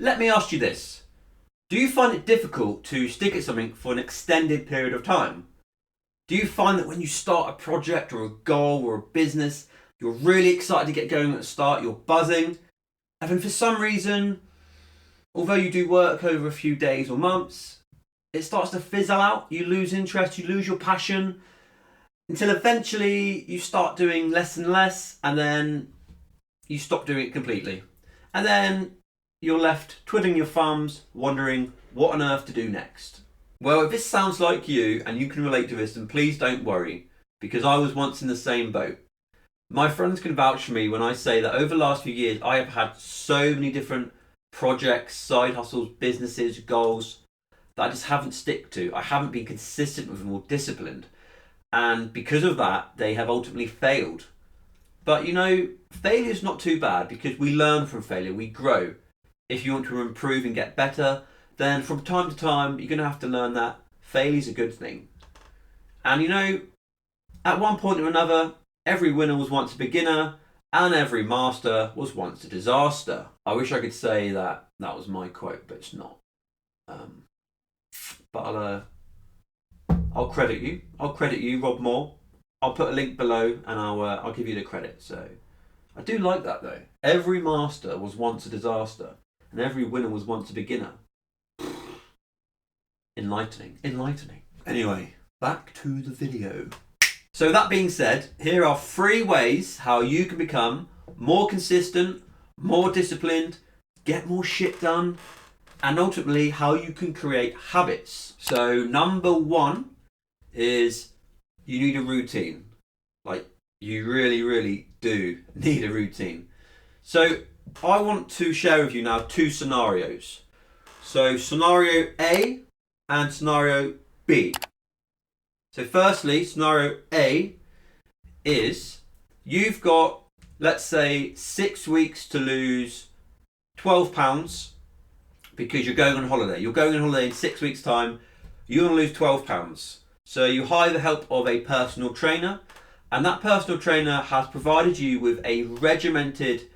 let me ask you this. Do you find it difficult to stick at something for an extended period of time? Do you find that when you start a project or a goal or a business, you're really excited to get going at the start, you're buzzing, and then for some reason, although you do work over a few days or months, it starts to fizzle out, you lose interest, you lose your passion, until eventually you start doing less and less, and then you stop doing it completely. And then you're left twiddling your thumbs, wondering what on earth to do next. Well, if this sounds like you and you can relate to this, then please don't worry, because I was once in the same boat. My friends can vouch for me when I say that over the last few years, I have had so many different projects, side hustles, businesses, goals that I just haven't stick to. I haven't been consistent with them or disciplined. And because of that, they have ultimately failed. But you know, failure is not too bad because we learn from failure, we grow. If you want to improve and get better, then from time to time, you're going to have to learn that failure is a good thing. And you know, at one point or another, every winner was once a beginner and every master was once a disaster. I wish I could say that was my quote, but it's not. But I'll credit you. I'll credit you, Rob Moore. I'll put a link below and I'll give you the credit. So I do like that though. Every master was once a disaster and every winner was once a beginner. Enlightening. Anyway, back to the video. So that being said, here are 3 ways how you can become more consistent, more disciplined, get more shit done, and ultimately how you can create habits. So number 1 is you need a routine. Like, you really, really do need a routine. So I want to share with you now 2 scenarios. So scenario A and scenario B. So firstly, scenario A is you've got, let's say, 6 weeks to lose £12 because you're going on holiday. You're going on holiday in 6 weeks' time. You want to lose £12. So you hire the help of a personal trainer, and that personal trainer has provided you with a regimented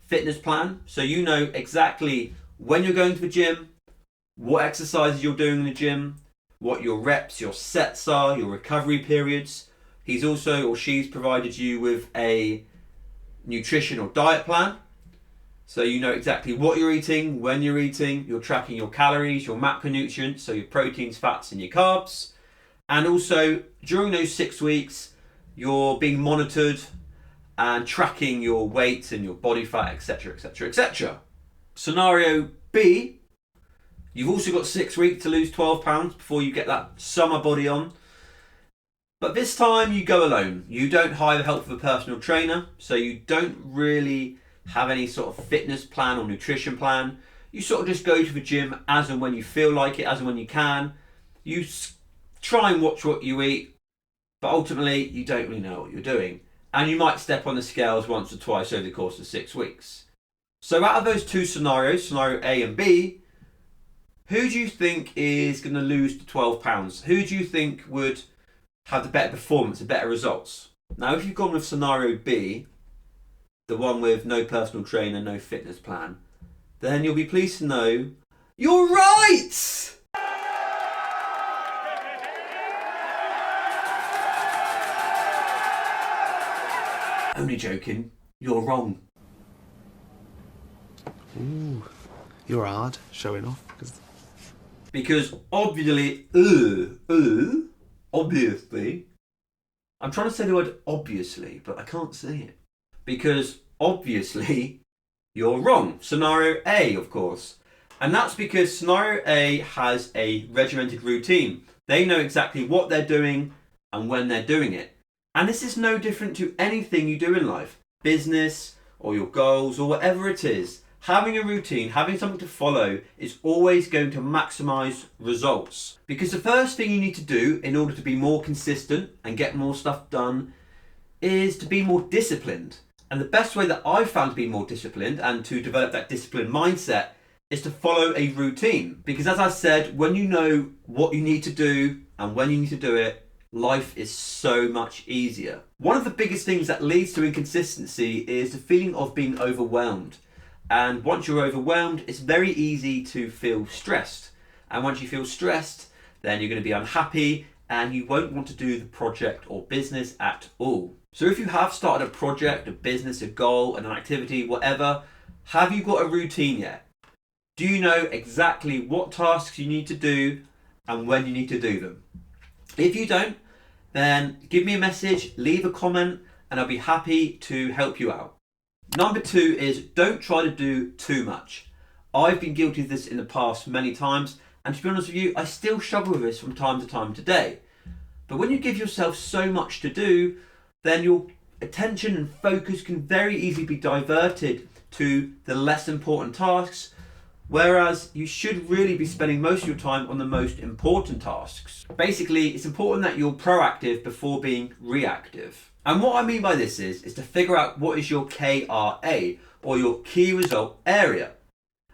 fitness plan. So you know exactly when you're going to the gym, what exercises you're doing in the gym, what your reps, your sets are, your recovery periods. He's also, or she's provided you with a nutrition or diet plan. So you know exactly what you're eating, when you're eating, you're tracking your calories, your macronutrients, so your proteins, fats and your carbs. And also during those 6 weeks, you're being monitored and tracking your weight and your body fat, etc, etc, etc. Scenario B, you've also got 6 weeks to lose £12 before you get that summer body on. But this time you go alone. You don't hire the help of a personal trainer, so you don't really have any sort of fitness plan or nutrition plan. You sort of just go to the gym as and when you feel like it, as and when you can. You try and watch what you eat, but ultimately you don't really know what you're doing. And you might step on the scales once or twice over the course of 6 weeks. So out of those 2 scenarios, scenario A and B, who do you think is going to lose the £12? Who do you think would have the better performance, the better results? Now, if you've gone with scenario B, the one with no personal trainer, no fitness plan, then you'll be pleased to know you're right! Only joking, you're wrong. Ooh, you're hard showing off. Because obviously, I'm trying to say the word obviously, but I can't say it. Because obviously, you're wrong. Scenario A, of course. And that's because scenario A has a regimented routine. They know exactly what they're doing and when they're doing it. And this is no different to anything you do in life. Business, or your goals, or whatever it is. Having a routine, having something to follow is always going to maximize results. Because the first thing you need to do in order to be more consistent and get more stuff done is to be more disciplined. And the best way that I've found to be more disciplined and to develop that disciplined mindset is to follow a routine. Because as I said, when you know what you need to do and when you need to do it, life is so much easier. One of the biggest things that leads to inconsistency is the feeling of being overwhelmed. And once you're overwhelmed, it's very easy to feel stressed. And once you feel stressed, then you're going to be unhappy and you won't want to do the project or business at all. So if you have started a project, a business, a goal, an activity, whatever, have you got a routine yet? Do you know exactly what tasks you need to do and when you need to do them? If you don't, then give me a message, leave a comment, and I'll be happy to help you out. Number 2 is don't try to do too much. I've been guilty of this in the past many times, and to be honest with you, I still struggle with this from time to time today. But when you give yourself so much to do, then your attention and focus can very easily be diverted to the less important tasks, whereas you should really be spending most of your time on the most important tasks. Basically, it's important that you're proactive before being reactive. And what I mean by this is to figure out what is your KRA, or your key result area.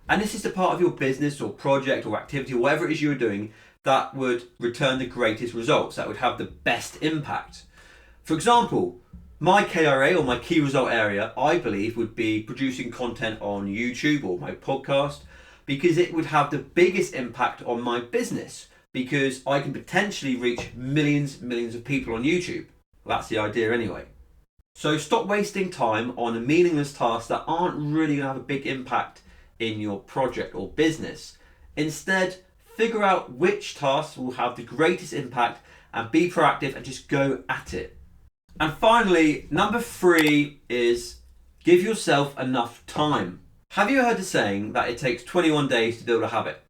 And this is the part of your business or project or activity, or whatever it is you're doing, that would return the greatest results, that would have the best impact. For example, my KRA, or my key result area, I believe would be producing content on YouTube or my podcast, because it would have the biggest impact on my business, because I can potentially reach millions of people on YouTube. Well, that's the idea anyway. So stop wasting time on meaningless tasks that aren't really going to have a big impact in your project or business. Instead, figure out which tasks will have the greatest impact and be proactive and just go at it. And finally, number 3 is give yourself enough time. Have you heard the saying that it takes 21 days to build a habit?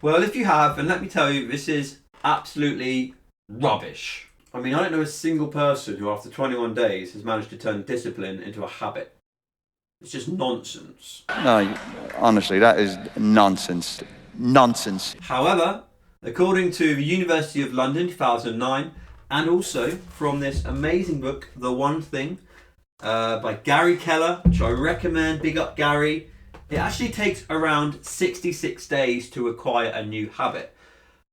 Well, if you have, then let me tell you, this is absolutely rubbish. I mean, I don't know a single person who after 21 days has managed to turn discipline into a habit. It's just nonsense. No, honestly, that is nonsense. Nonsense. However, according to the University of London 2009, and also from this amazing book, The One Thing, by Gary Keller, which I recommend, big up Gary, it actually takes around 66 days to acquire a new habit.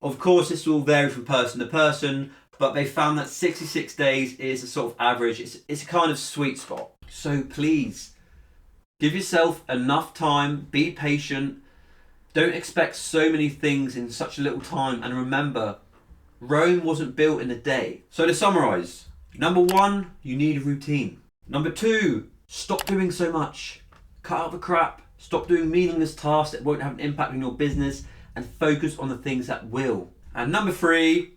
Of course, this will vary from person to person, but they found that 66 days is a sort of average. It's a kind of sweet spot. So please, give yourself enough time, be patient, don't expect so many things in such a little time, and remember, Rome wasn't built in a day. So to summarise, number 1, you need a routine. Number 2, stop doing so much. Cut out the crap, stop doing meaningless tasks that won't have an impact on your business, and focus on the things that will. And number 3,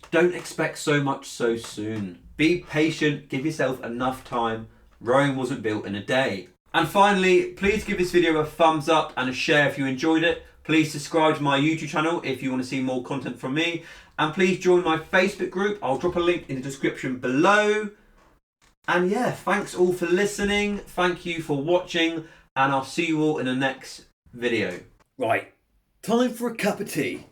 don't expect so much so soon. Be patient, give yourself enough time. Rome wasn't built in a day. And finally, please give this video a thumbs up and a share if you enjoyed it. Please subscribe to my YouTube channel if you want to see more content from me. And please join my Facebook group. I'll drop a link in the description below. And yeah, thanks all for listening. Thank you for watching. And I'll see you all in the next video. Right, time for a cup of tea.